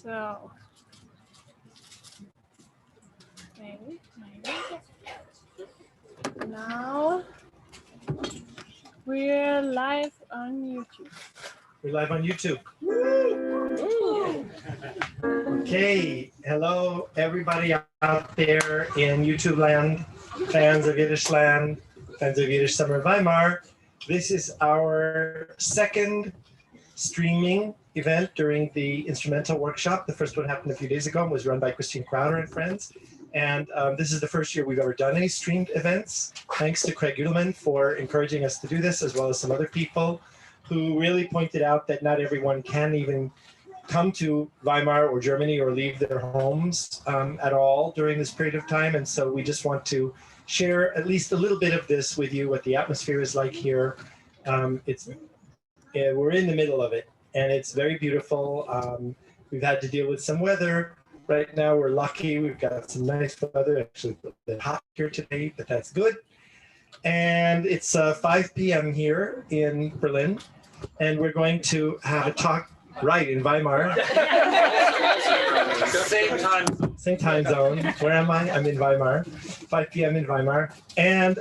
So, maybe. Now we're live on YouTube. We're live on YouTube. Okay, hello everybody out there in YouTube land, fans of Yiddish land, fans of Yiddish Summer Weimar. This is our second streaming event during the instrumental workshop. The first one happened a few days ago and was run by Christine Crowder and friends. And this is the first year we've ever done any streamed events. Thanks to Craig Udelman for encouraging us to do this, as well as some other people who really pointed out that not everyone can even come to Weimar or Germany or leave their homes at all during this period of time. And so we just want to share at least a little bit of this with you, what the atmosphere is like here. We're in the middle of it, and it's very beautiful. We've had to deal with some weather. Right now we're lucky, we've got some nice weather, actually a bit hot here today, but that's good. And it's 5 p.m. here in Berlin, and we're going to have a talk right in Weimar. Same time zone. Where am I? I'm in Weimar. 5 p.m. in Weimar. And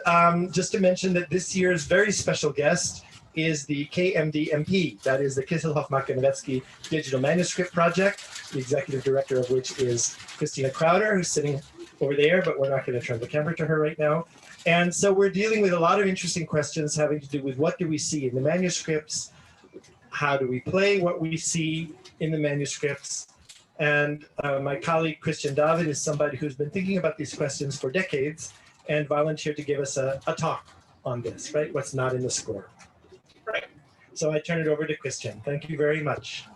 just to mention that this year's very special guest is the KMDMP, that is the Kisselhoff-Makanevetsky Digital Manuscript Project, the executive director of which is Christina Crowder, who's sitting over there, but we're not going to turn the camera to her right now. And so we're dealing with a lot of interesting questions having to do with what do we see in the manuscripts, how do we play what we see in the manuscripts. And my colleague Christian Dawid is somebody who's been thinking about these questions for decades and volunteered to give us a talk on this, right? What's not in the score. Right. So I turn it over to Christian. Thank you very much.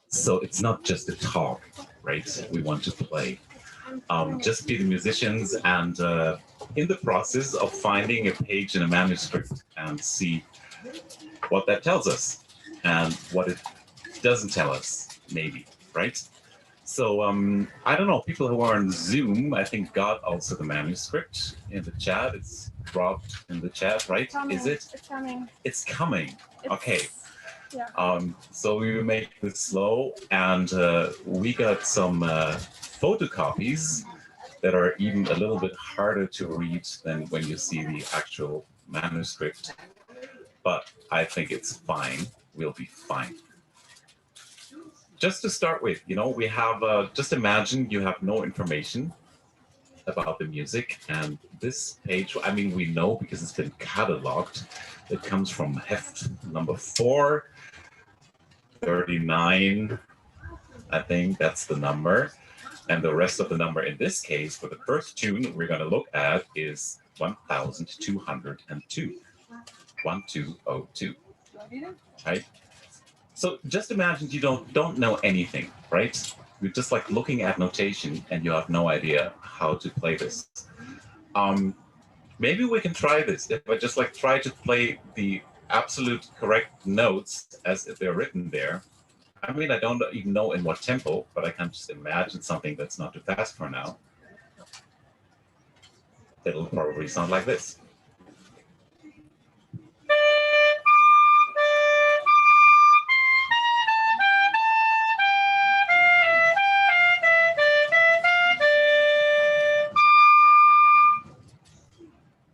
So it's not just a talk, right? We want to play. Just be the musicians and in the process of finding a page in a manuscript and see what that tells us and what it doesn't tell us, maybe, right? So I don't know, people who are on Zoom, I think got also the manuscript in the chat. It's dropped in the chat, right? Is it? It's coming. It's coming. Okay. Yeah. So we will make this slow, and we got some photocopies that are even a little bit harder to read than when you see the actual manuscript. But I think it's fine. We'll be fine. Just to start with, you know, we have, just imagine you have no information about the music, and this page, I mean, we know because it's been cataloged. It comes from heft number 439, I think that's the number. And the rest of the number in this case, for the first tune we're going to look at is 1202, 1202, right? So just imagine you don't know anything, right? You're just like looking at notation and you have no idea how to play this. Maybe we can try this. If I just like try to play the absolute correct notes as if they're written there. I mean, I don't even know in what tempo, but I can just imagine something that's not too fast for now. It'll probably sound like this.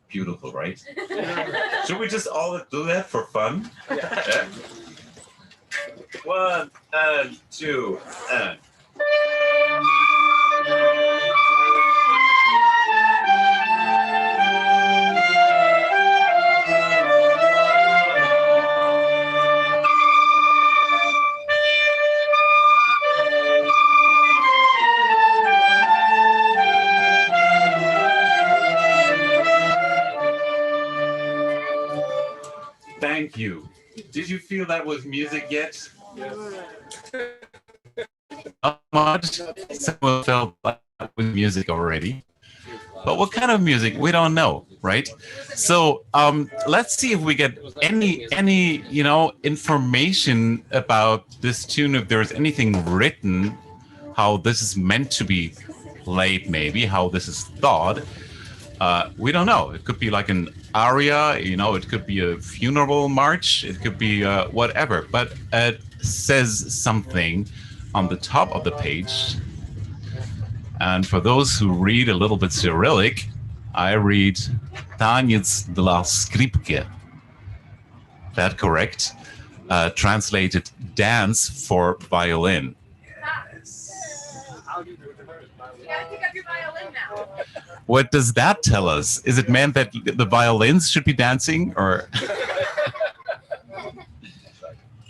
Beautiful, right? Should we just all do that for fun? Yeah. 1 and 2 and. Thank you. Did you feel that was music yet? Yes. Not much. Someone felt that was music already. But what kind of music? We don't know, right? So let's see if we get any you know information about this tune. If there's anything written, how this is meant to be played, maybe how this is thought. We don't know. It could be like an aria, it could be a funeral march, it could be whatever, but it says something on the top of the page. And for those who read a little bit Cyrillic, I read Taniec dla skripki. That correct? Translated dance for violin. You gotta pick up your violin now. What does that tell us? Is it meant that the violins should be dancing, or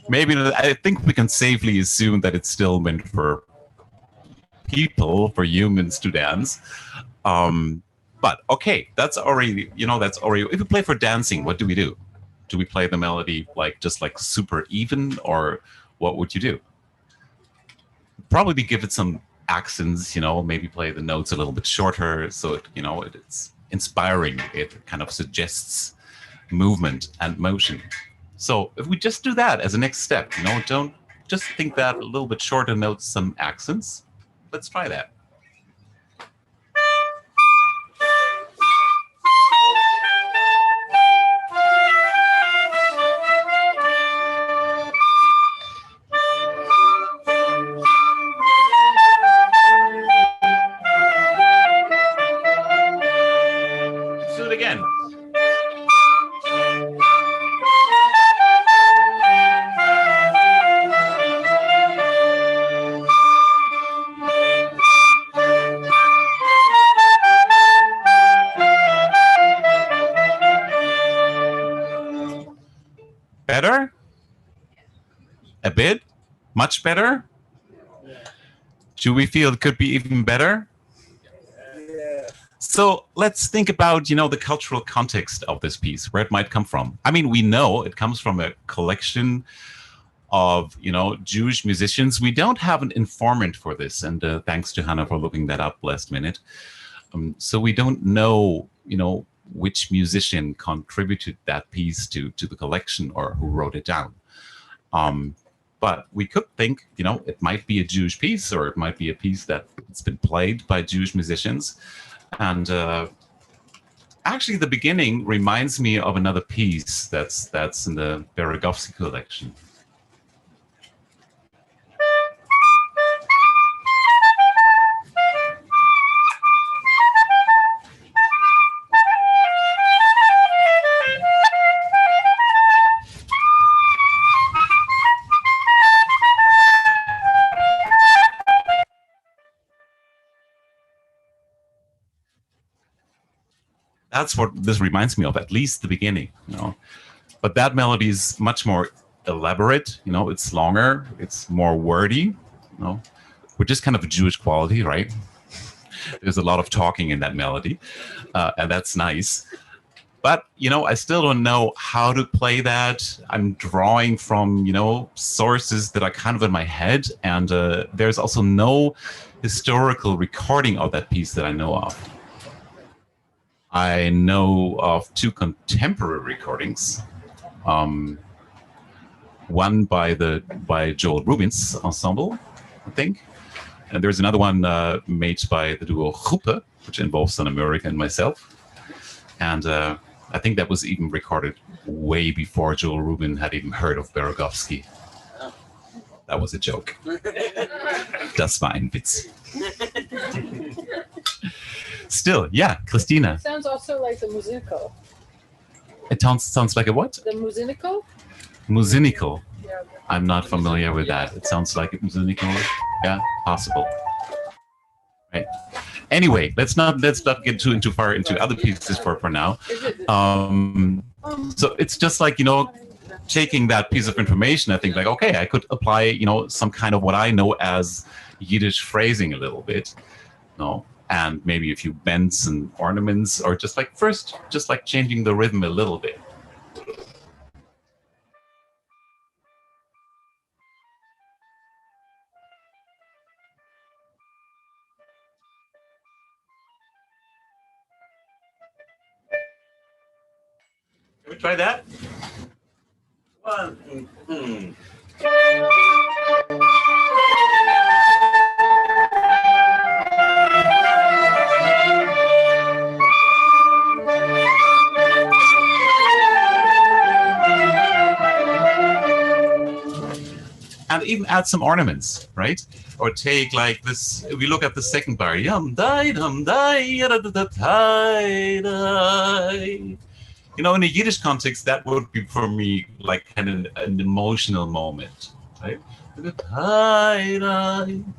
maybe? I think we can safely assume that it's still meant for people, for humans to dance. But okay, that's already. If we play for dancing, what do we do? Do we play the melody just like super even, or what would you do? Probably give it some accents, maybe play the notes a little bit shorter, so it's inspiring. It kind of suggests movement and motion. So if we just do that as a next step, don't just think that a little bit shorter notes, some accents. Let's try that. Again. Better? A bit? Much better? Do we feel it could be even better? So let's think about, the cultural context of this piece, where it might come from. I mean, we know it comes from a collection of, Jewish musicians. We don't have an informant for this, and thanks to Hannah for looking that up last minute. So we don't know, which musician contributed that piece to the collection or who wrote it down. But we could think, it might be a Jewish piece, or it might be a piece that's been played by Jewish musicians. And actually, the beginning reminds me of another piece that's in the Berezovsky collection. That's what this reminds me of, at least the beginning, But that melody is much more elaborate, it's longer, it's more wordy, which is kind of a Jewish quality, right? There's a lot of talking in that melody, and that's nice. But, I still don't know how to play that. I'm drawing from, sources that are kind of in my head, and there's also no historical recording of that piece that I know of. I know of two contemporary recordings. One by Joel Rubin's ensemble, I think. And there's another one made by the duo Groepe, which involves an American and myself. And I think that was even recorded way before Joel Rubin had even heard of Berezovsky. That was a joke. Das war ein Witz. Still, yeah, Christina. It sounds also like the musical. It sounds like a what? The musical? Musical. Yeah. I'm not familiar with that. It sounds like a musical. Yeah, possible. Right. Anyway, let's not get too far into other pieces for now. So it's just like, taking that piece of information, I think like, okay, I could apply, some kind of what I know as Yiddish phrasing a little bit, and maybe a few bends and ornaments, or just like changing the rhythm a little bit. Can we try that? One. and even add some ornaments, right? Or take like this. If we look at the second bar, yum die dum die da da da die. You know, in a Yiddish context, that would be for me like kind of an emotional moment, right?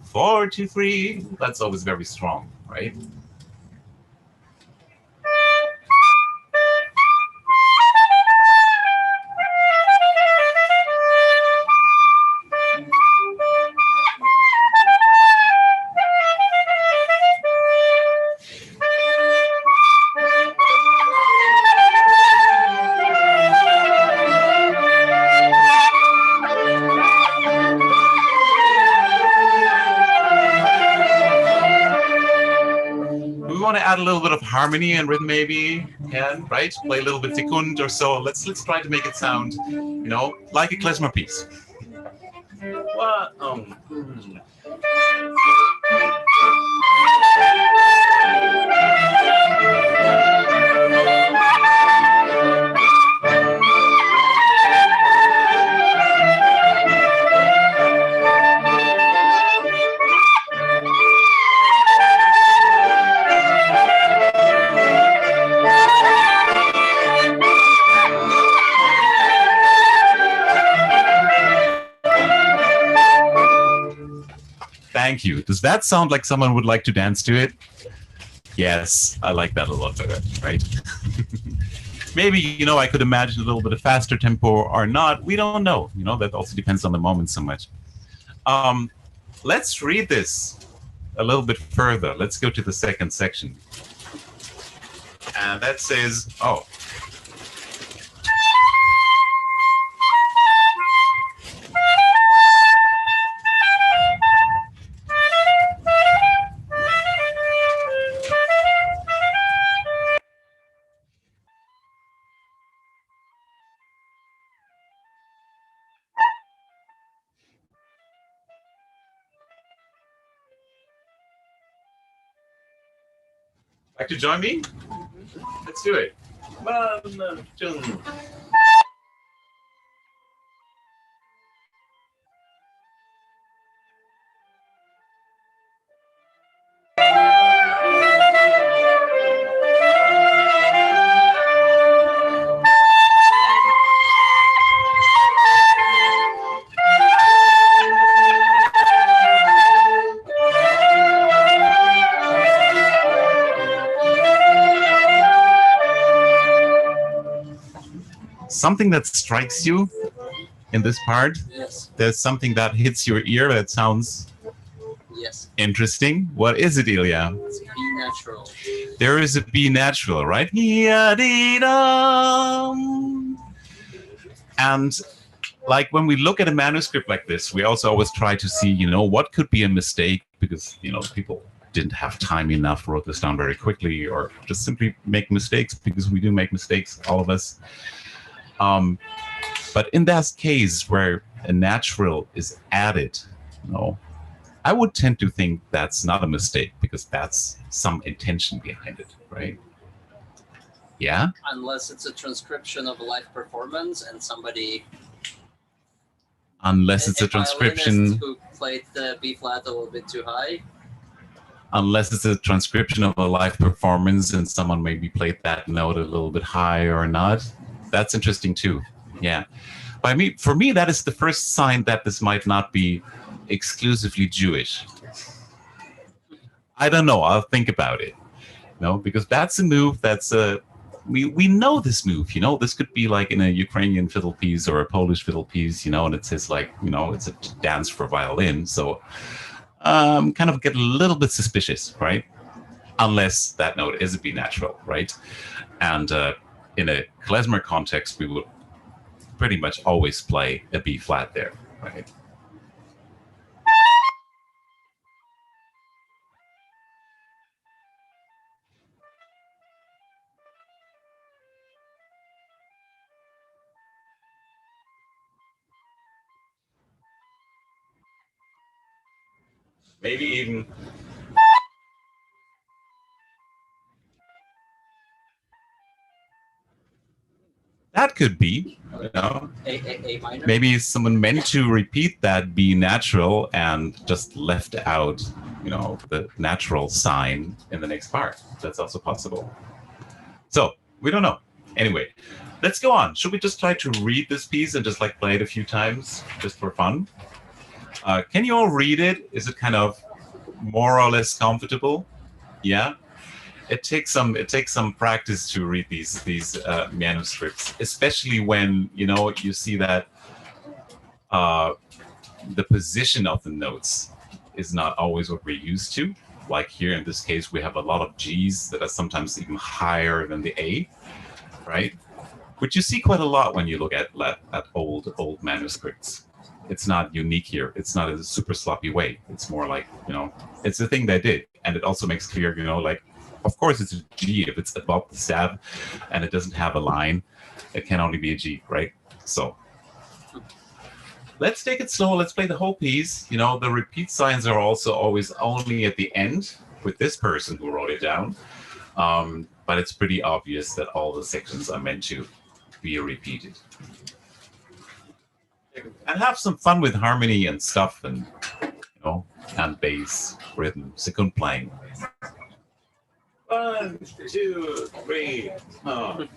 43. That's always very strong, right? Add a little bit of harmony and rhythm, maybe, can, right? Play a little bit sekund or so. Let's try to make it sound, you know, like a klezmer piece. What? Thank you. Does that sound like someone would like to dance to it? Yes, I like that a lot better, right? Maybe, you know, I could imagine a little bit of faster tempo or not. We don't know. You know, that also depends on the moment so much. Let's read this a little bit further. Let's go to the second section. And that says, oh. Like to join me? Let's do it. One, two. Something that strikes you in this part? Yes. There's something that hits your ear that sounds Yes. interesting. What is it, Ilya? It's B natural. There is a B natural, right? And like when we look at a manuscript like this, we also always try to see, you know, what could be a mistake because, you know, people didn't have time enough, wrote this down very quickly, or just simply make mistakes because we do make mistakes, all of us. But in that case where a natural is added, you know, I would tend to think that's not a mistake because that's some intention behind it, right? Yeah? Unless it's a transcription of a live performance and somebody... Unless it's a transcription... who played the B flat a little bit too high. Unless it's a transcription of a live performance and someone maybe played that note a little bit high or not. That's interesting too. Yeah. But I mean, for me, that is the first sign that this might not be exclusively Jewish. I don't know. I'll think about it. No, because that's a move that's we know this move, you know. This could be like in a Ukrainian fiddle piece or a Polish fiddle piece, you know, and it says like, you know, it's a dance for violin. So kind of get a little bit suspicious, right? Unless that note is a B natural, right? And in a klezmer context, we would pretty much always play a B flat there, right? Maybe even that could be. you know, A minor. maybe someone meant to repeat that B natural and just left out, you know, the natural sign in the next part. That's also possible. So we don't know. Anyway, let's go on. Should we just try to read this piece and just like play it a few times just for fun? Can you all read it? Is it kind of more or less comfortable? Yeah. It takes some practice to read these manuscripts, especially when you see that the position of the notes is not always what we're used to. Like here in this case, we have a lot of G's that are sometimes even higher than the A, right? Which you see quite a lot when you look at old manuscripts. It's not unique here. It's not a super sloppy way. It's more like, it's the thing they did. And it also makes clear, like, of course it's a G if it's above the staff and it doesn't have a line. It can only be a G, right? So let's take it slow. Let's play the whole piece. The repeat signs are also always only at the end with this person who wrote it down. But it's pretty obvious that all the sections are meant to be repeated. And have some fun with harmony and stuff and, and bass, rhythm, second playing. 1, 2, 3. Oh.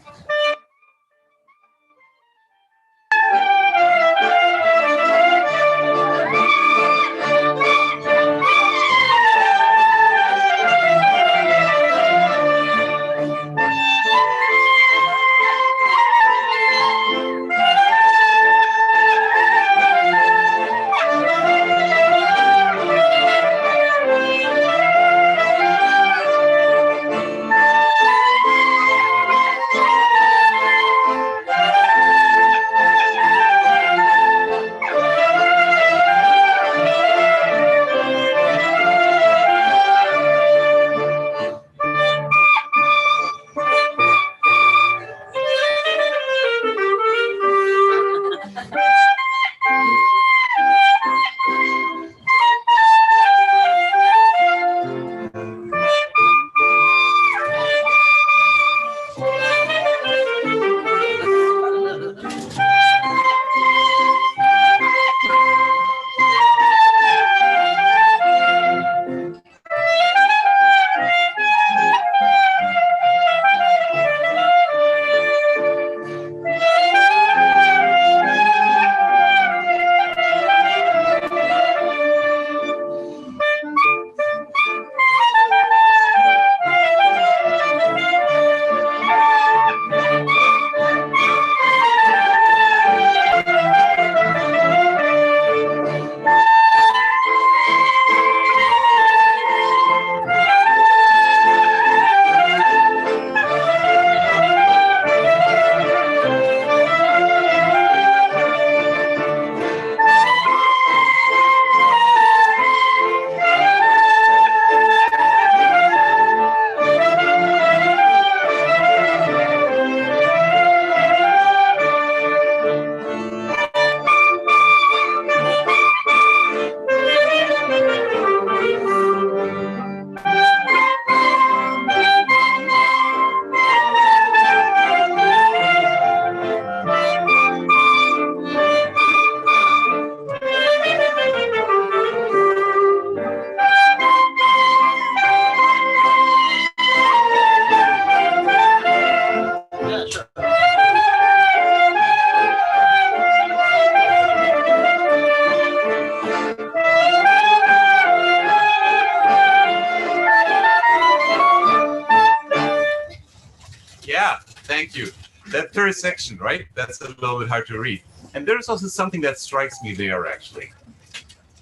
Thank you. That third section, right? That's a little bit hard to read. And there's also something that strikes me there, actually.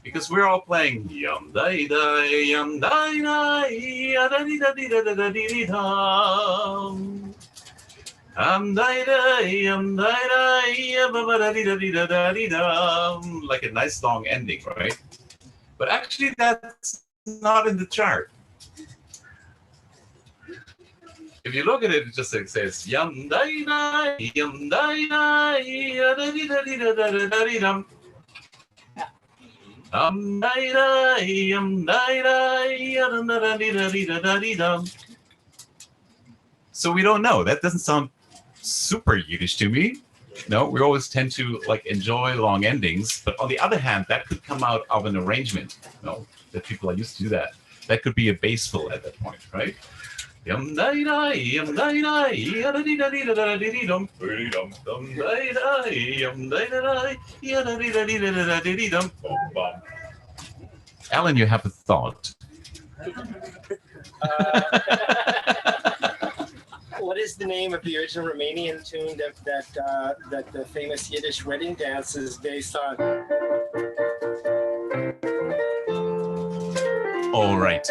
Because we're all playing yum dai dai yum dai dai da di da di da da da di dum. Dai dai yum dai dai ba ba da di da di da da di dum. Like a nice long ending, right? But actually that's not in the chart. If you look at it, it just says yum dai dai yum dai dai da di da di da da da di dum. So we don't know. That doesn't sound super Yiddish to me. No, we always tend to like enjoy long endings, but on the other hand, that could come out of an arrangement. That people are used to do that. That could be a baseful at that point, right? Yum dai dai, yum dai dai, yada dee da dee da da dee dee dum, dee dum dum dai dai, yum dai da dai, yada dee da dee da da dee dee dum, bum bum. Alan, you have a thought. What is the name of the original Romanian tune that the famous Yiddish wedding dance is based on? All right.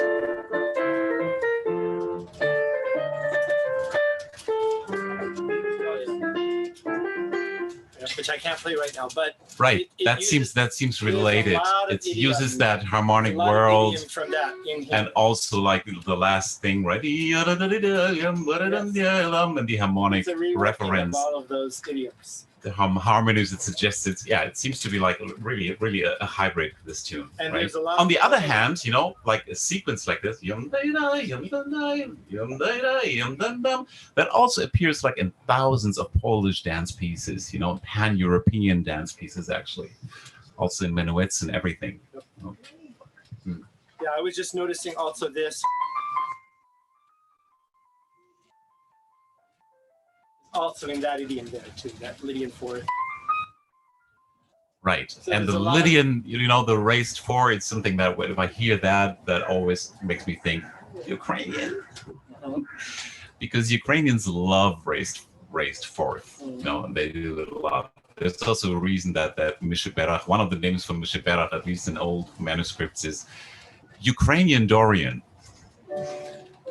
Which I can't play right now, but right. It that seems related. It uses that harmonic world from that in here. And also like the last thing, right? And the harmonic reference. Of all of those idioms. The harmonies it suggested, yeah, it seems to be like really a hybrid, this tune. And right? there's a lot On the other hand, like a sequence like this, that also appears like in thousands of Polish dance pieces, pan-European dance pieces actually, also in minuets and everything. Yeah, I was just noticing also this. Also in that idiom there too, that Lydian fourth. Right. So and the there's a lot Lydian, the raised four, it's something that if I hear that always makes me think Ukrainian. Because Ukrainians love raised fourth. And they do it a lot. There's also a reason that Misheberach, one of the names for Misheberach, at least in old manuscripts, is Ukrainian Dorian.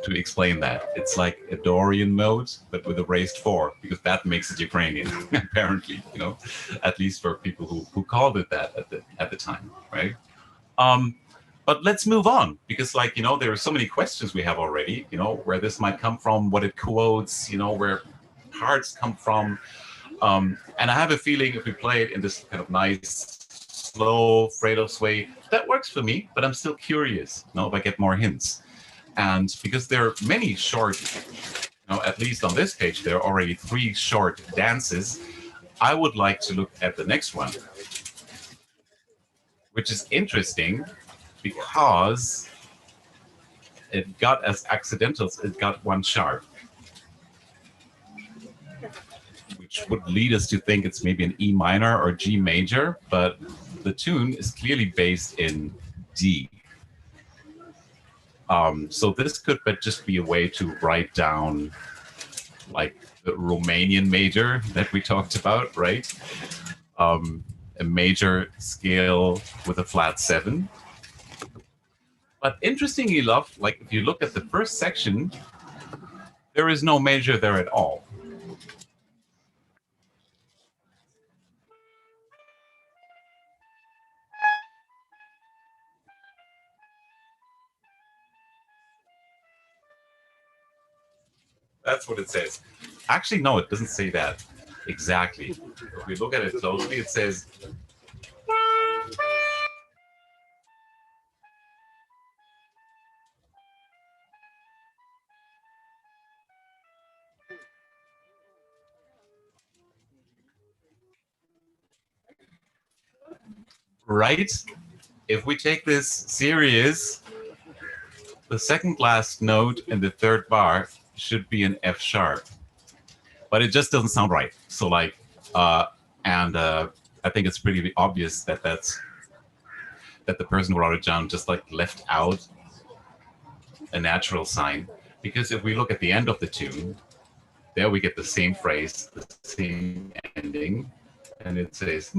To explain that, it's like a Dorian mode, but with a raised four, because that makes it Ukrainian, apparently. At least for people who called it that at the time, right? But let's move on, because there are so many questions we have already. Where this might come from, what it quotes, where parts come from, and I have a feeling if we play it in this kind of nice, slow, Fredos way, that works for me. But I'm still curious, if I get more hints. And because there are many short, at least on this page, there are already 3 short dances, I would like to look at the next one, which is interesting because it got as accidentals, it got 1 sharp, which would lead us to think it's maybe an E minor or G major, but the tune is clearly based in D. So this could just be a way to write down like the Romanian major that we talked about, right? A major scale with a flat 7. But interestingly enough, if you look at the first section, there is no major there at all. That's what it says. Actually, no, it doesn't say that exactly. If we look at it closely, it says right. If we take this serious, the second last note in the 3rd bar should be an F sharp, but it just doesn't sound right. So I think it's pretty obvious that the person who wrote it down just left out a natural sign, because if we look at the end of the tune, there we get the same phrase, the same ending, and it says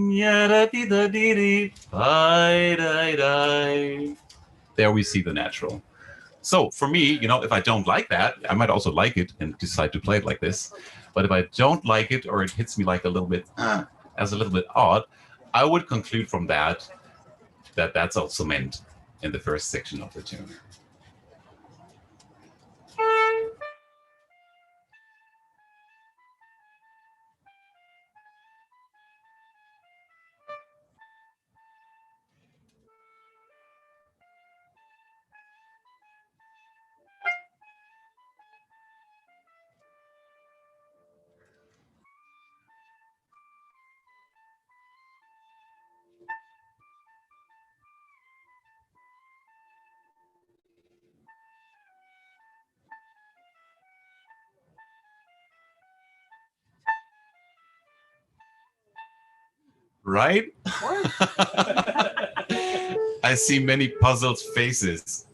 there we see the natural. So for me, if I don't like that, I might also like it and decide to play it like this. But if I don't like it, or it hits me like a little bit as a little bit odd, I would conclude from that that's also meant in the first section of the tune. right? I see many puzzled faces.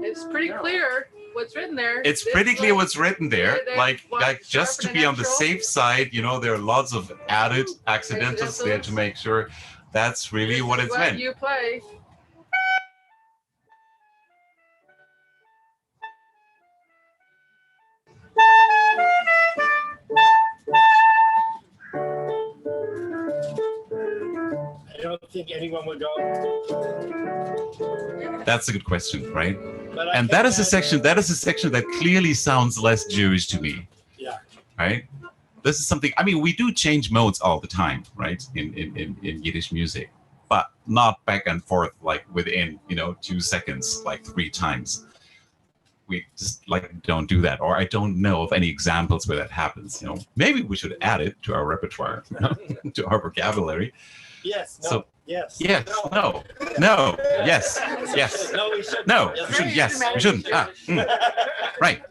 It's pretty clear what's written there. It's pretty clear what's written there. they Like want just to sharpen be and on the natural. safe side, you know, there are lots of added accidentals there to make sure that's really what it's meant. You play. I don't think anyone would go. That's a good question, right? But I And can that is a imagine- section. That is a section that clearly sounds less Jewish to me. Yeah. Right. This is something. I mean, we do change modes all the time, right? In Yiddish music, but not back and forth like within 2 seconds, like 3 times. We just like don't do that, or I don't know of any examples where that happens. Maybe we should add it to our repertoire, to our vocabulary. Yes. No. So- yes. Yes. No. No. Yes. Yes. No, we shouldn't. No. Yes, We shouldn't. Yes. We shouldn't. Right.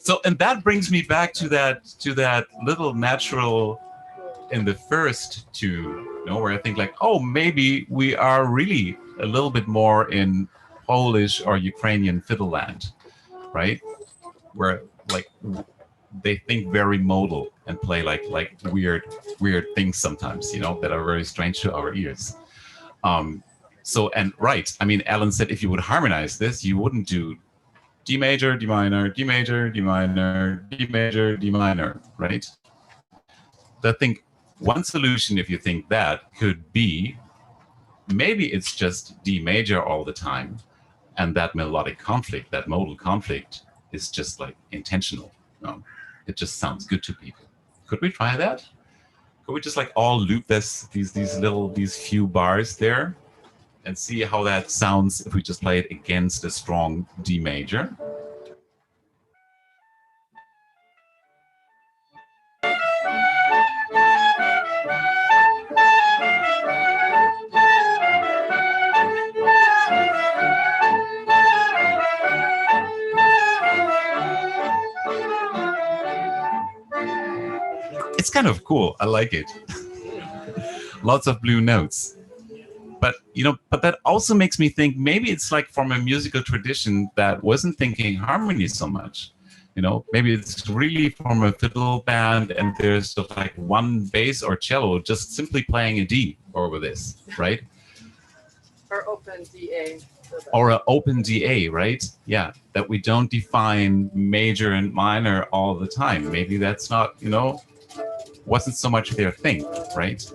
So, and that brings me back to that little natural in the first two, where I think like, oh, maybe we are really a little bit more in Polish or Ukrainian fiddle land, right? Where like they think very modal and play like weird things sometimes, that are very strange to our ears. So, and right, I mean, Alan said if you would harmonize this, you wouldn't do D major, D minor, D major, D minor, D major, D minor, right? I think one solution, if you think that, could be maybe it's just D major all the time, and that melodic conflict, that modal conflict, is just like intentional. It just sounds good to people. Could we try that? Could we just like all loop these few bars there and see how that sounds if we just play it against a strong D major? It's kind of cool. I like it. Lots of blue notes. But that also makes me think maybe it's like from a musical tradition that wasn't thinking harmony so much. Maybe it's really from a fiddle band and there's just like one bass or cello just simply playing a D over this, right? Or open DA. Or an open DA, right? Yeah, that we don't define major and minor all the time. Maybe that's not, wasn't so much their thing, right?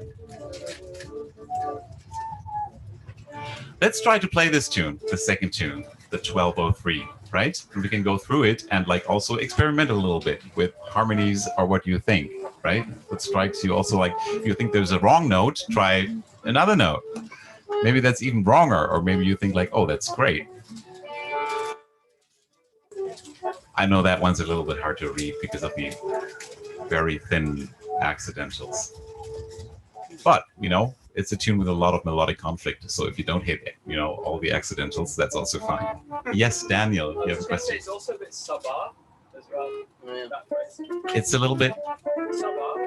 Let's try to play this tune, the second tune, the 1203, right? And we can go through it and like also experiment a little bit with harmonies or what you think, right? What strikes you also, like if you think there's a wrong note, try another note. Maybe that's even wronger, or maybe you think like, oh, that's great. I know that one's a little bit hard to read because of the very thin accidentals. But, it's a tune with a lot of melodic conflict. So if you don't hit, all the accidentals, that's also fine. Yes, Daniel, you have a question. It's also a bit sabah as well. Yeah. That phrase. It's a little bit, Sabah.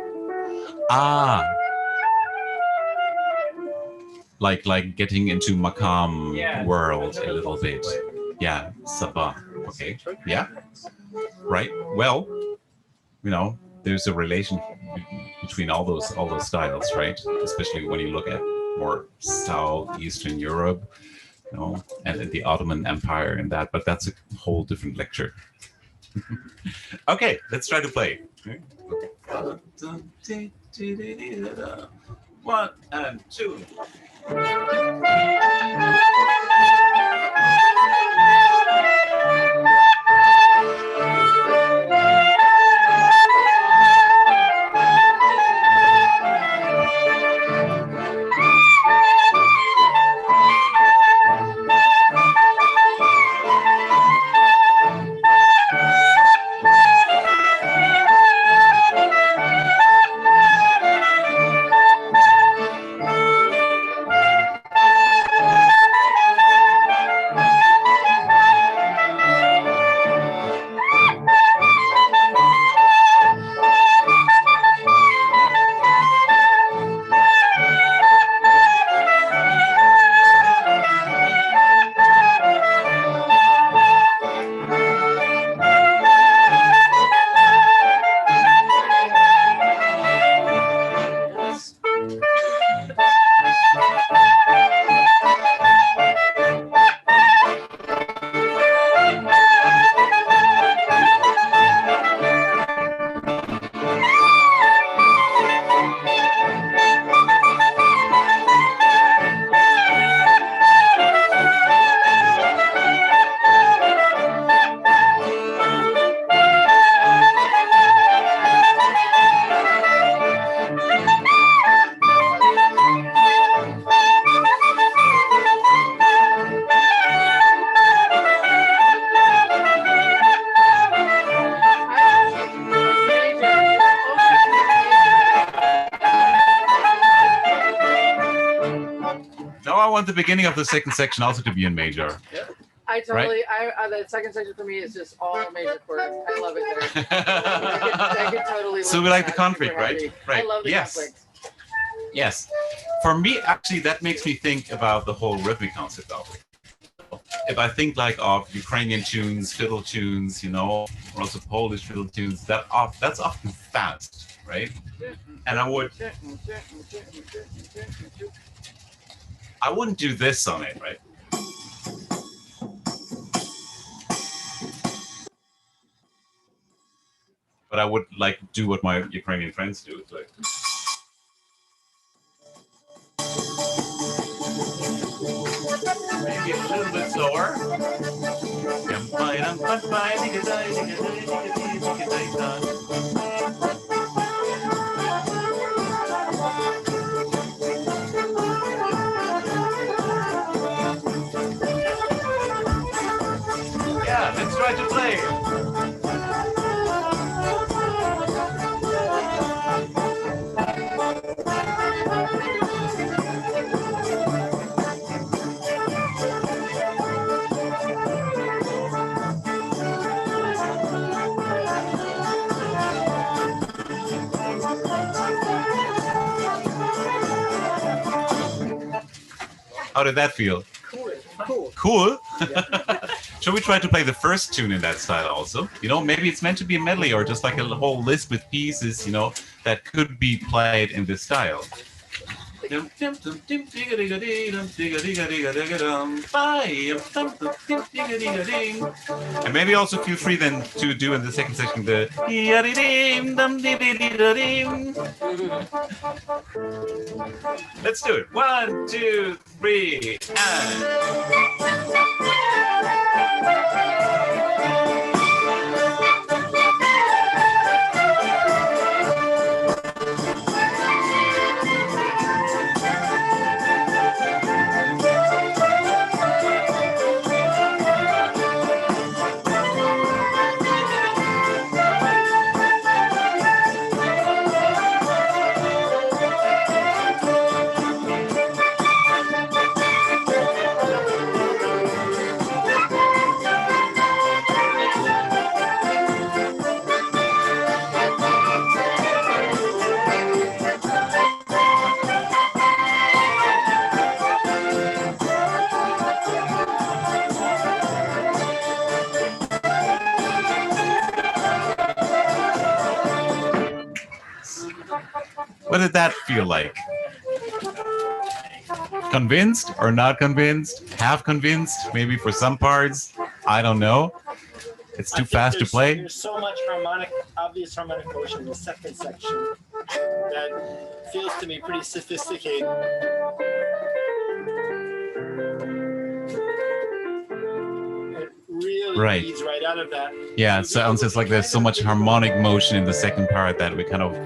like getting into Makam Yeah. world a little bit. Yeah, Sabah. Okay. Yeah. Right. Well, there's a relation between all those styles, right? Especially when you look at more Southeastern Europe, and the Ottoman Empire and that. But that's a whole different lecture. Okay, let's try to play. Okay. 1 and 2. I want the beginning of the second section also to be in major. I totally. The second section for me is just all major chords. I love it there. I could totally. So live we with like the that. conflict, Super right? happy. Right. I love the Yes. conflict. Yes. For me, actually, that makes me think about the whole rhythmic concept of it. If I think like of Ukrainian tunes, fiddle tunes, you know, or also Polish fiddle tunes, that's often fast, right? And I wouldn't do this on it, right? But I would like do what my Ukrainian friends do. It's like maybe a little bit slower. Yeah, let's try to play. How did that feel? Cool. Cool. Shall we try to play the first tune in that style also? You know, maybe it's meant to be a medley or just like a whole list with pieces, you know, that could be played in this style. And maybe also feel free then to do in the second section the let's do it. 1, 2, 3, and what did that feel like? Convinced or not convinced? Half convinced? Maybe for some parts? I don't know. It's too fast to play. There's so much obvious harmonic motion in the second section that feels to me pretty sophisticated. It really leads right out of that. Yeah, it sounds just like there's so much harmonic motion in the second part that we kind of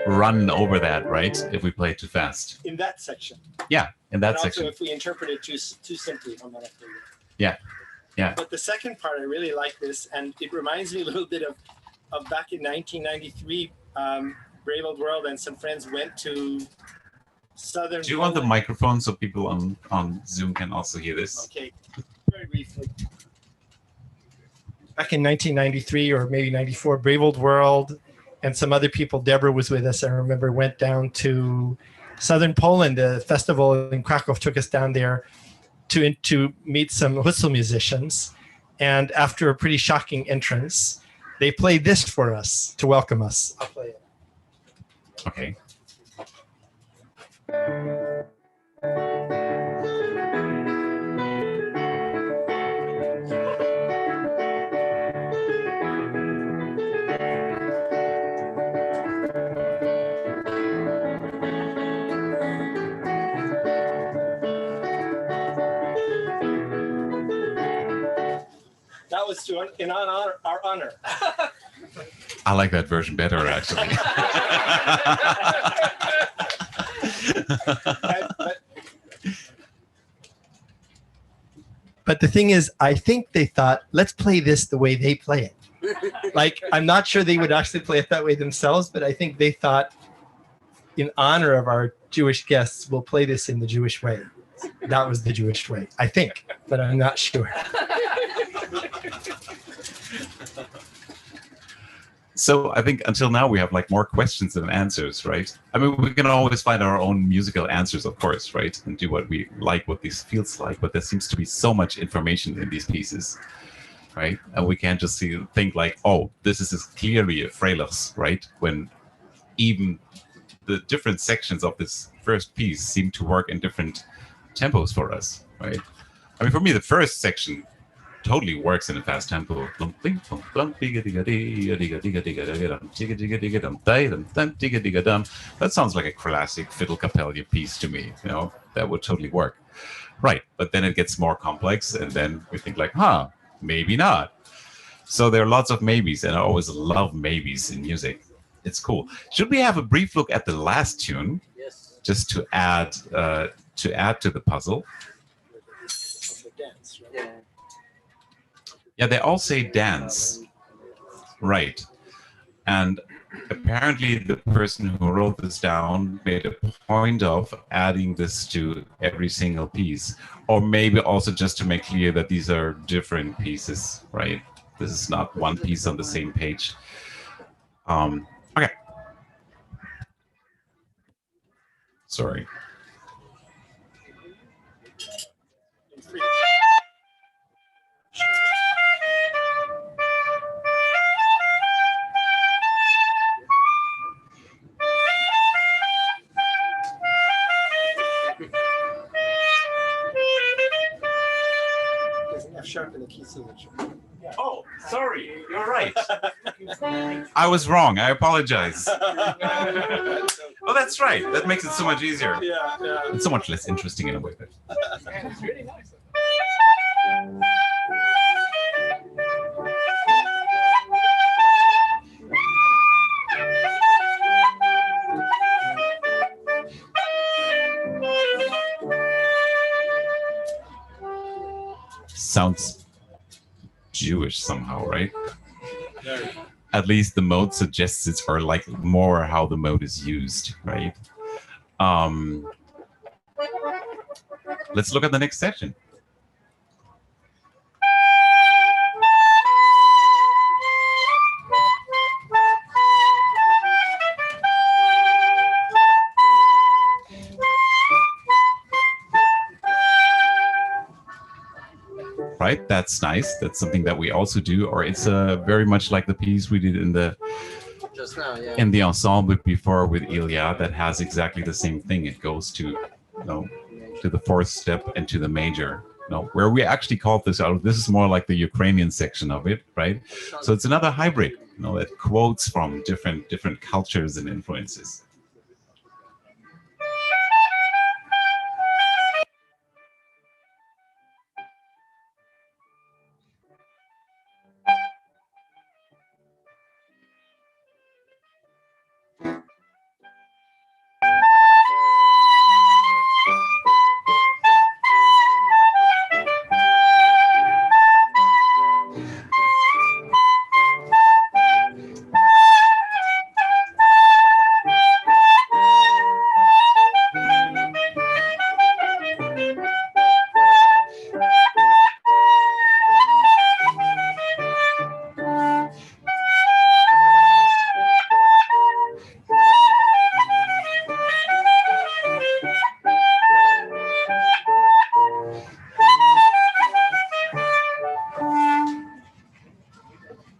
run over that, right? If we play too fast. In that section. Yeah, in that And also section. if we interpret it too simply harmonically. Yeah. Yeah. But the second part, I really like this, and it reminds me a little bit of back in 1993, Brave Old World and some friends went to southern. Do you want the microphone so people on Zoom can also hear this? Okay, very briefly. Back in 1993 or maybe 94, Brave Old World and some other people, Deborah was with us, I remember, went down to southern Poland. The festival in Krakow took us down there to meet some whistle musicians. And after a pretty shocking entrance, they played this for us to welcome us. I'll play it. Okay. That was in our honor. I like that version better, actually. But the thing is, I think they thought, let's play this the way they play it. Like, I'm not sure they would actually play it that way themselves, but I think they thought, in honor of our Jewish guests, we'll play this in the Jewish way. that was the Jewish way, I think, but I'm not sure. So I think until now we have like more questions than answers, right? I mean, we can always find our own musical answers, of course, right? And do what we like, what this feels like. But there seems to be so much information in these pieces, right? And we can't just think like, oh, this is clearly a Freilachs, right? When even the different sections of this first piece seem to work in different tempos for us, right? I mean, for me, the first section totally works in a fast tempo. That sounds like a classic fiddle capella piece to me. You know, that would totally work. Right, but then it gets more complex, and then we think like, huh, maybe not. So there are lots of maybes, and I always love maybes in music. It's cool. Should we have a brief look at the last tune, Yes. just to add to the puzzle? Yeah. Yeah, they all say dance, right? And apparently the person who wrote this down made a point of adding this to every single piece, or maybe also just to make clear that these are different pieces, right? This is not one piece on the same page. Okay. Sorry. F sharp in the key signature. Oh, sorry. You're right. I was wrong. I apologize. Oh, that's right. That makes it so much easier. Yeah, yeah. It's so much less interesting in a way. And it's really nice. Sounds Jewish somehow, right? At least the mode suggests it's, or like more how the mode is used, right? Let's look at the next section. Right, that's nice. That's something that we also do, or it's very much like the piece we did in the Just now, yeah. in the ensemble before with Ilya. That has exactly the same thing. It goes to, you know, to the fourth step and to the major. You know, where we actually called this out. This is more like the Ukrainian section of it, right? So it's another hybrid. You know, that quotes from different cultures and influences.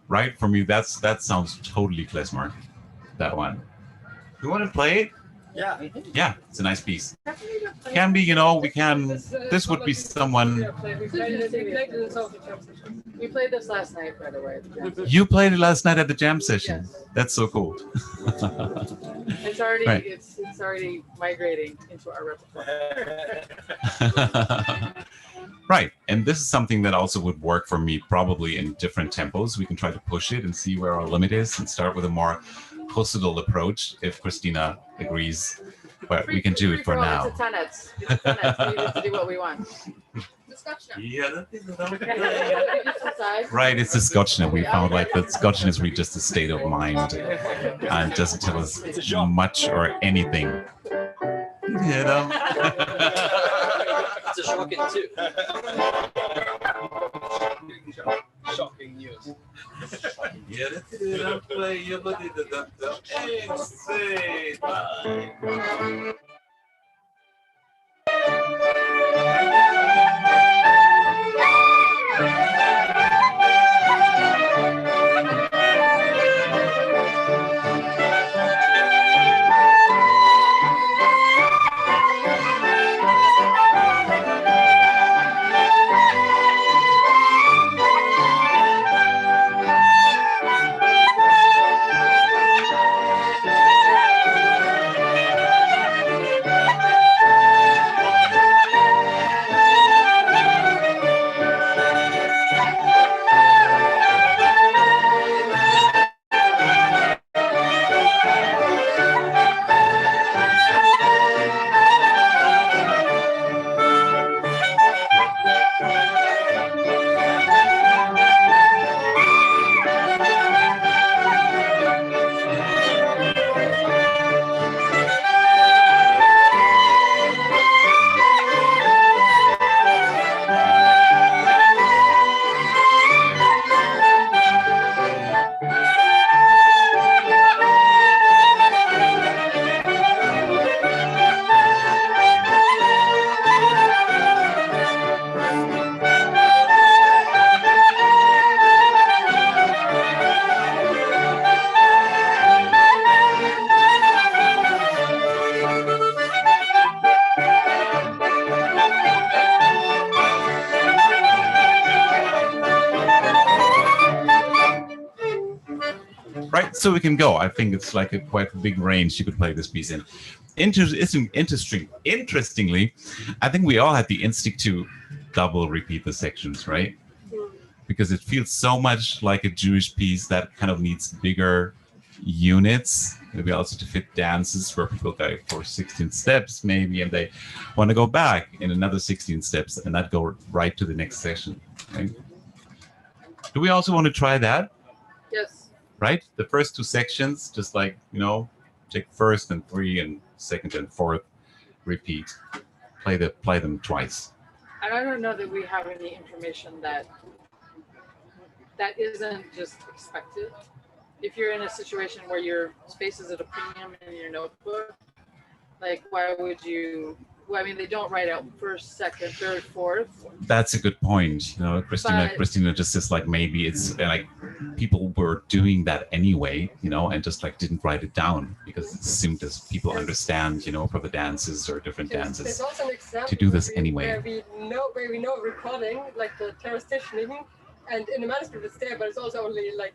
Right, for me, that sounds totally klezmer. That one. You want to play it? Yeah. Yeah, it's a nice piece. Can be, you know, we can. This would be someone. We played this last night, by the way. You played it last night at the jam session. Yes. That's so cool. It's already Right. it's already migrating into our repertoire. Right, and this is something that also would work for me probably in different tempos. We can try to push it and see where our limit is and start with a more postal approach if Christina agrees. But we can do it for now. It's a tenets. It's a tenets. We need to do what we want. Right, it's the Scotchness. We found like that Scotchness is really just a state of mind and doesn't tell us much or anything. You know? a shocking too. Shocking news. Right, so we can go. I think it's like a quite big range you could play this piece in. Interestingly, I think we all had the instinct to double repeat the sections, right? Because it feels so much like a Jewish piece that kind of needs bigger units, maybe also to fit dances where people go for 16 steps maybe, and they want to go back in another 16 steps and not go right to the next session, right? Do we also want to try that? Yes. Right? The first two sections, just like, you know, take first and 3 and second and fourth, repeat, play them twice. And I don't know that we have any information that isn't just expected. If you're in a situation where your space is at a premium in your notebook, like why would you? Well, I mean, they don't write out first, second, third, fourth. That's a good point. You know, Christina just says like maybe it's like people were doing that anyway, you know, and just like didn't write it down because it assumed as people understand, you know, for the dances or different dances. There's also an example to do this anyway. Where we know recording, like the terroristischen, and in the manuscript it's there, but it's also only like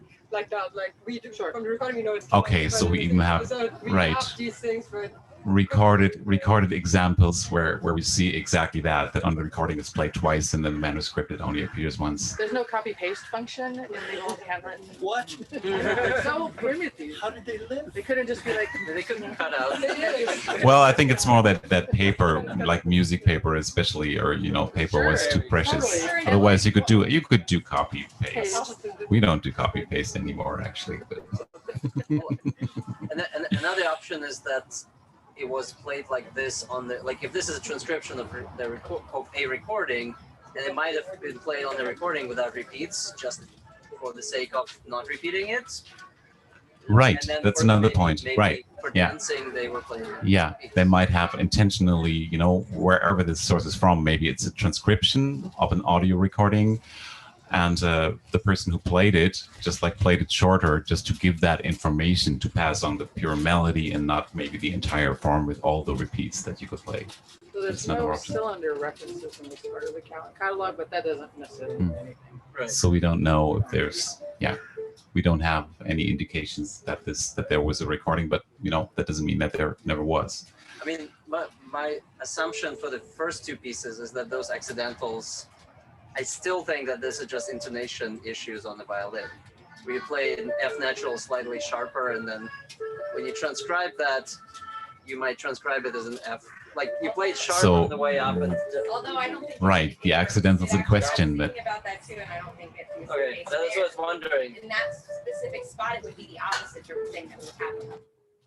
that. Like we do from the recording, we know it's okay. So we even have have these things for recorded examples where we see exactly that on the recording is played twice and then the manuscript it only appears once. There's no copy paste function in the old handwritten. What? It's so primitive. How did they live? They couldn't just be like They couldn't cut out. Well, I think it's more that paper, like music paper especially, or you know, paper was too precious. Totally. Otherwise, you could do copy paste. We don't do copy paste anymore, actually. But And another option is that it was played like this on the, like if this is a transcription of a recording, then it might have been played on the recording without repeats, just for the sake of not repeating it. right, And then that's for another maybe- point. maybe Right. For Yeah. dancing, they were playing. Yeah, they might have intentionally, you know, wherever the source is from, maybe it's a transcription of an audio recording, and the person who played it just like played it shorter just to give that information to pass on the pure melody and not maybe the entire form with all the repeats that you could play. So there's another no option. cylinder references in this part of the catalog, but that doesn't necessarily mean anything. Right. So we don't know if there's, we don't have any indications that there was a recording, but you know, that doesn't mean that there never was. I mean, my assumption for the first two pieces is that those accidentals, I still think that this is just intonation issues on the violin. Where you play an F natural slightly sharper, and then when you transcribe that, you might transcribe it as an F. Like you play it sharp So- on the way up, and Although I don't think. Right, the accidentals in question, I was but thinking about that too, and I don't think it's okay, that's what I was wondering. in that specific spot, it would be the opposite thing that would happen.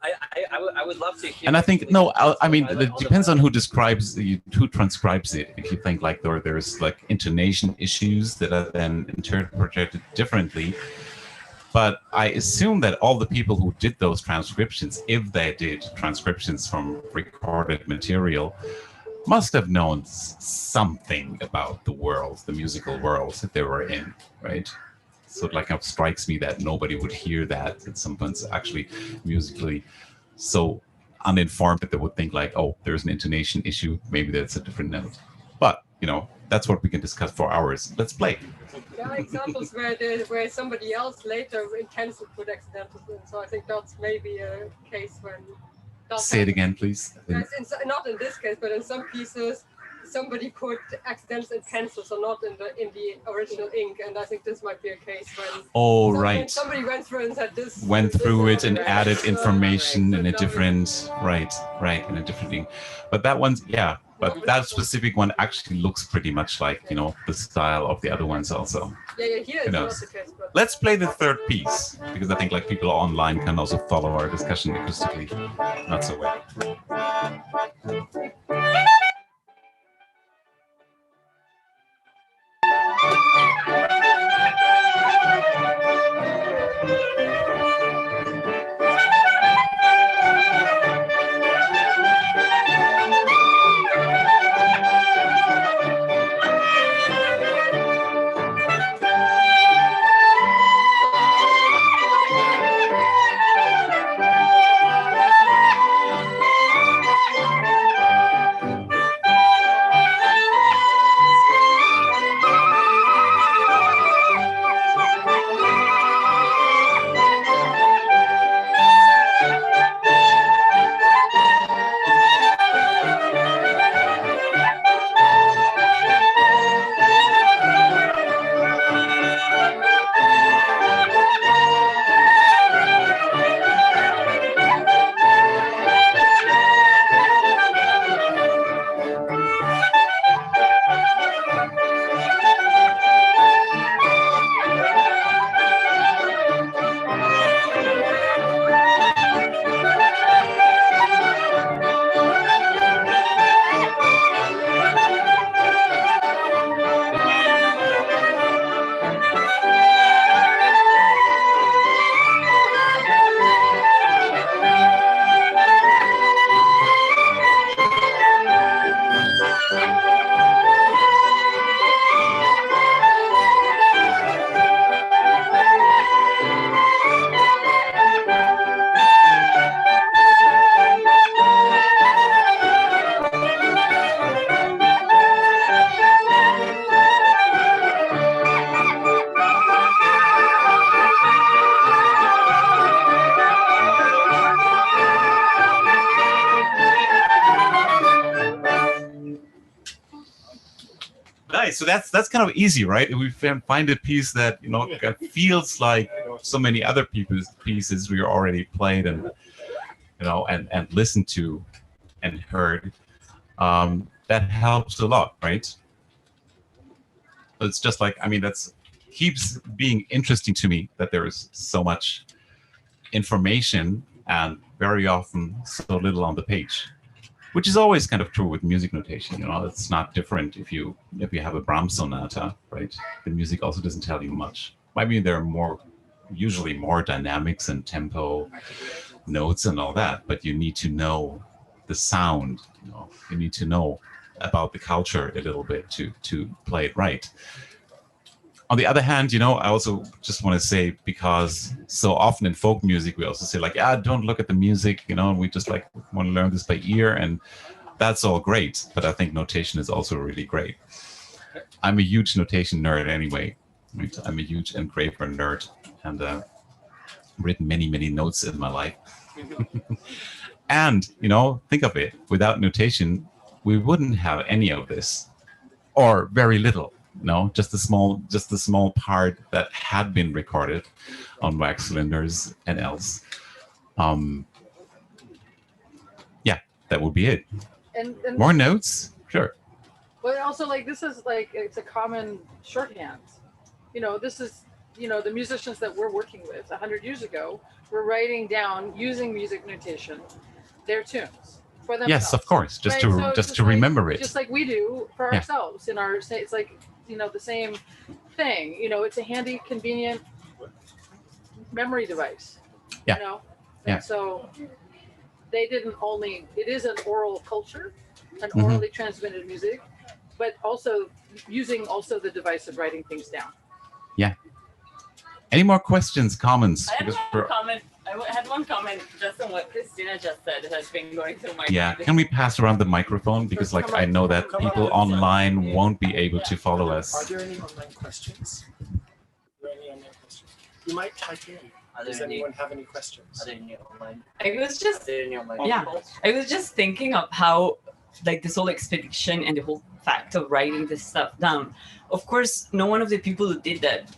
I I would love to hear. And I think no, I mean it depends on who transcribes it. If you think like there's like intonation issues that are then interpreted differently, but I assume that all the people who did those transcriptions, if they did transcriptions from recorded material, must have known something about the world, the musical world that they were in, right? So it like kind of strikes me that nobody would hear that at some points actually musically so uninformed that they would think like, oh, there's an intonation issue, maybe that's a different note. But you know, that's what we can discuss for hours. Let's play. There are examples where somebody else later intends to put accidentals in. So I think that's maybe a case when. Say it again, please. Not in this case, but in some pieces, somebody put accidentals in pencils, so not in the original ink. And I think this might be a case when. Somebody went through and said this. Went through it and added information in a different, in a different ink. But that one's, yeah. But that specific one actually looks pretty much like, you know, the style of the other ones also. Yeah, here it's not the case. But... Let's play the third piece, because I think like people online can also follow our discussion acoustically, not so well. Nice. So that's kind of easy, right? If we find a piece that, you know, feels like so many other pieces we already played and, you know, and listened to and heard, that helps a lot, right? It's just like, I mean, that's keeps being interesting to me that there is so much information and very often so little on the page. Which is always kind of true with music notation. You know, it's not different if you have a Brahms sonata, right? The music also doesn't tell you much. I mean, there are usually more dynamics and tempo, notes and all that, but you need to know the sound. You know, you need to know about the culture a little bit to play it right. On the other hand, you know, I also just want to say, because so often in folk music, we also say like, yeah, don't look at the music, you know, we just like want to learn this by ear, and that's all great. But I think notation is also really great. I'm a huge notation nerd anyway. Right? I'm a huge engraver nerd, and written many, many notes in my life. And, you know, think of it, without notation, we wouldn't have any of this, or very little. No, just the small part that had been recorded on wax cylinders and else. Yeah, that would be it. And more notes, sure. But also, like, this is like, it's a common shorthand. You know, this is the musicians that we're working with 100 years ago were writing down using music notation their tunes for themselves. Yes, of course, just right? to remember it. Just like we do for ourselves in our, it's like, the same thing. It's a handy, convenient memory device. Yeah. And so they didn't only, it is an oral culture, an orally transmitted music, but also using the device of writing things down. Yeah. Any more questions, comments? I had one comment just on what Christina just said that has been going through my Yeah, mind. can we pass around the microphone? Because I know that people online won't be able to follow Are us. there any online questions? You might type in. Does anyone have any questions? I was just thinking of how, like, this whole expedition and the whole fact of writing this stuff down. Of course, no one of the people who did that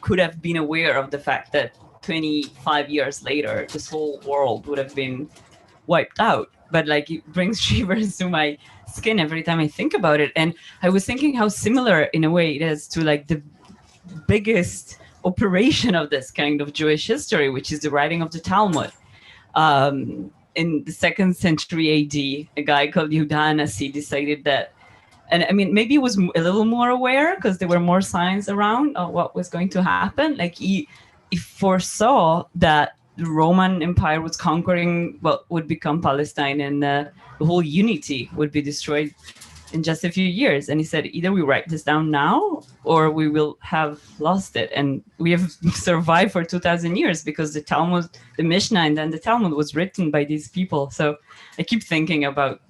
could have been aware of the fact that 25 years later, this whole world would have been wiped out. But like, it brings shivers to my skin every time I think about it. And I was thinking how similar in a way it is to like the biggest operation of this kind of Jewish history, which is the writing of the Talmud. In the 2nd century AD, a guy called Yehuda Hanassi decided that, and I mean, maybe he was a little more aware because there were more signs around of what was going to happen. Like he foresaw that the Roman Empire was conquering what would become Palestine, and the whole unity would be destroyed in just a few years. And he said, either we write this down now or we will have lost it. And we have survived for 2,000 years because the Talmud, the Mishnah, and then the Talmud was written by these people. So I keep thinking about,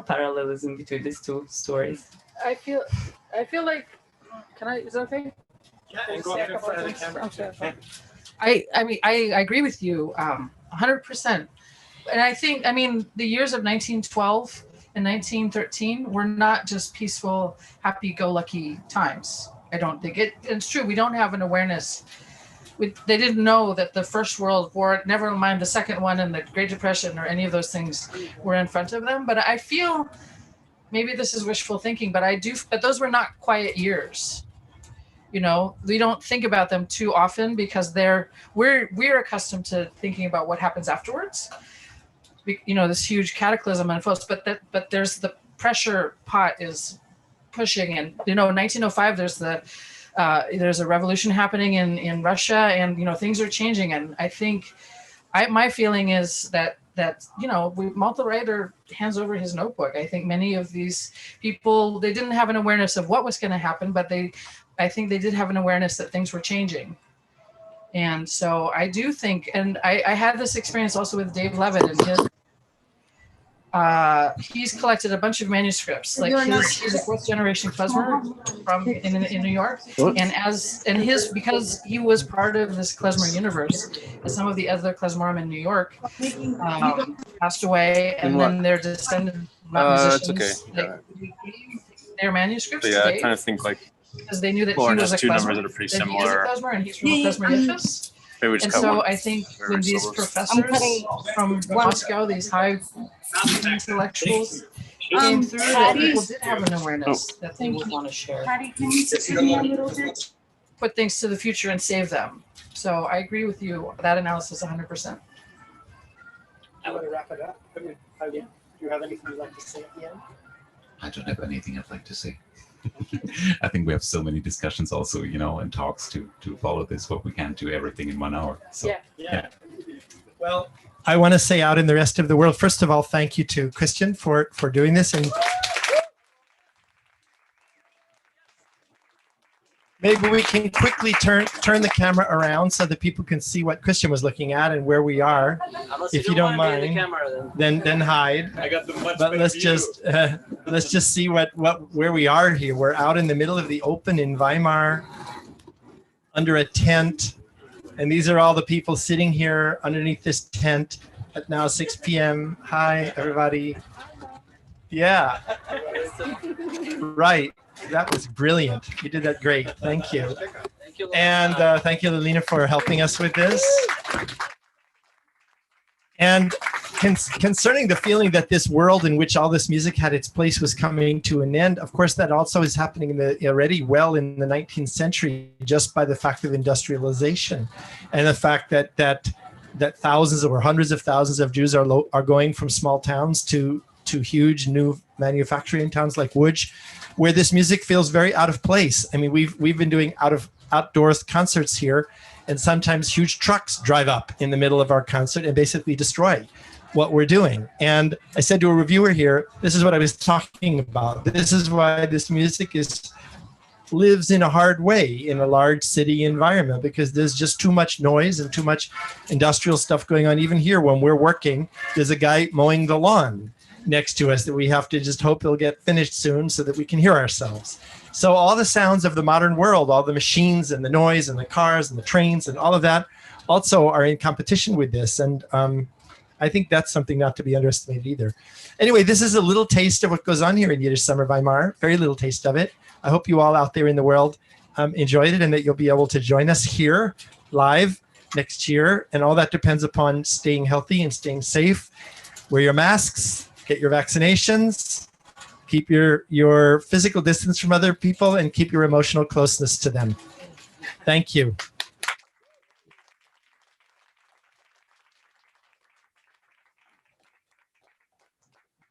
parallelism between these two stories. I feel like, is that okay? Yeah, and go up in front of the camera. Okay. I agree with you 100%. And I think, the years of 1912 and 1913 were not just peaceful, happy-go-lucky times. I don't think it's true. We don't have an awareness. They didn't know that the First World War, never mind the second one, and the Great Depression or any of those things were in front of them. But I feel, maybe this is wishful thinking, but but those were not quiet years. We don't think about them too often because we're accustomed to thinking about what happens afterwards. This huge cataclysm unfolds, but there's the pressure pot is pushing, and 1905 there's a revolution happening in Russia, and things are changing, and I think my feeling is that Malta Ryder hands over his notebook. I think many of these people, they didn't have an awareness of what was going to happen, but I think they did have an awareness that things were changing. And so I do think, and I had this experience also with Dave Levitt, and he's collected a bunch of manuscripts. Like he's a 4th generation klezmer from in New York, and because he was part of this klezmer universe, and some of the other klezmorim in New York passed away, and then their descendants, musicians, they gave their manuscripts to Dave, I kind of think like because they knew that Lauren he was has a two klezmer, numbers that are pretty that he is a similar. klezmer, and he's from a klezmer yiddishs. Maybe we just And cut so one. I think Whatever when these syllables. professors from Moscow, these high intellectuals came through, that people did have an awareness that they would want to share. Patty, can you sit with me a little bit? Put things to the future and save them. So I agree with you, that analysis 100%. I want to wrap it up. Do you have anything you'd like to say at the end? I don't have anything I'd like to say. I think we have so many discussions also, and talks to follow this, but we can't do everything in 1 hour. So, yeah. Well, I want to say out in the rest of the world, first of all, thank you to Christian for doing this. And maybe we can quickly turn the camera around so that people can see what Christian was looking at and where we are. Unless If you don't wanna be in mind, the camera, then. then hide. I got the much But better view. let's just see where we are here. We're out in the middle of the open in Weimar, under a tent, and these are all the people sitting here underneath this tent at now 6 p.m. Hi, everybody. Yeah, right. That was brilliant. You did that great. Thank you. Thank you. And thank you, Lilina, for helping us with this. And concerning the feeling that this world in which all this music had its place was coming to an end, of course, that also is happening already well in the 19th century, just by the fact of industrialization and the fact that thousands or hundreds of thousands of Jews are going from small towns to huge new manufacturing towns like Łódź, where this music feels very out of place. I mean, we've been doing outdoors concerts here, and sometimes huge trucks drive up in the middle of our concert and basically destroy what we're doing. And I said to a reviewer here, this is what I was talking about. This is why this music lives in a hard way in a large city environment, because there's just too much noise and too much industrial stuff going on. Even here, when we're working, there's a guy mowing the lawn next to us that we have to just hope he'll get finished soon so that we can hear ourselves. So all the sounds of the modern world, all the machines and the noise and the cars and the trains and all of that also are in competition with this. And I think that's something not to be underestimated either. Anyway, this is a little taste of what goes on here in Yiddish Summer Weimar, very little taste of it. I hope you all out there in the world enjoyed it, and that you'll be able to join us here live next year. And all that depends upon staying healthy and staying safe. Wear your masks, get your vaccinations, keep your physical distance from other people, and keep your emotional closeness to them. Thank you.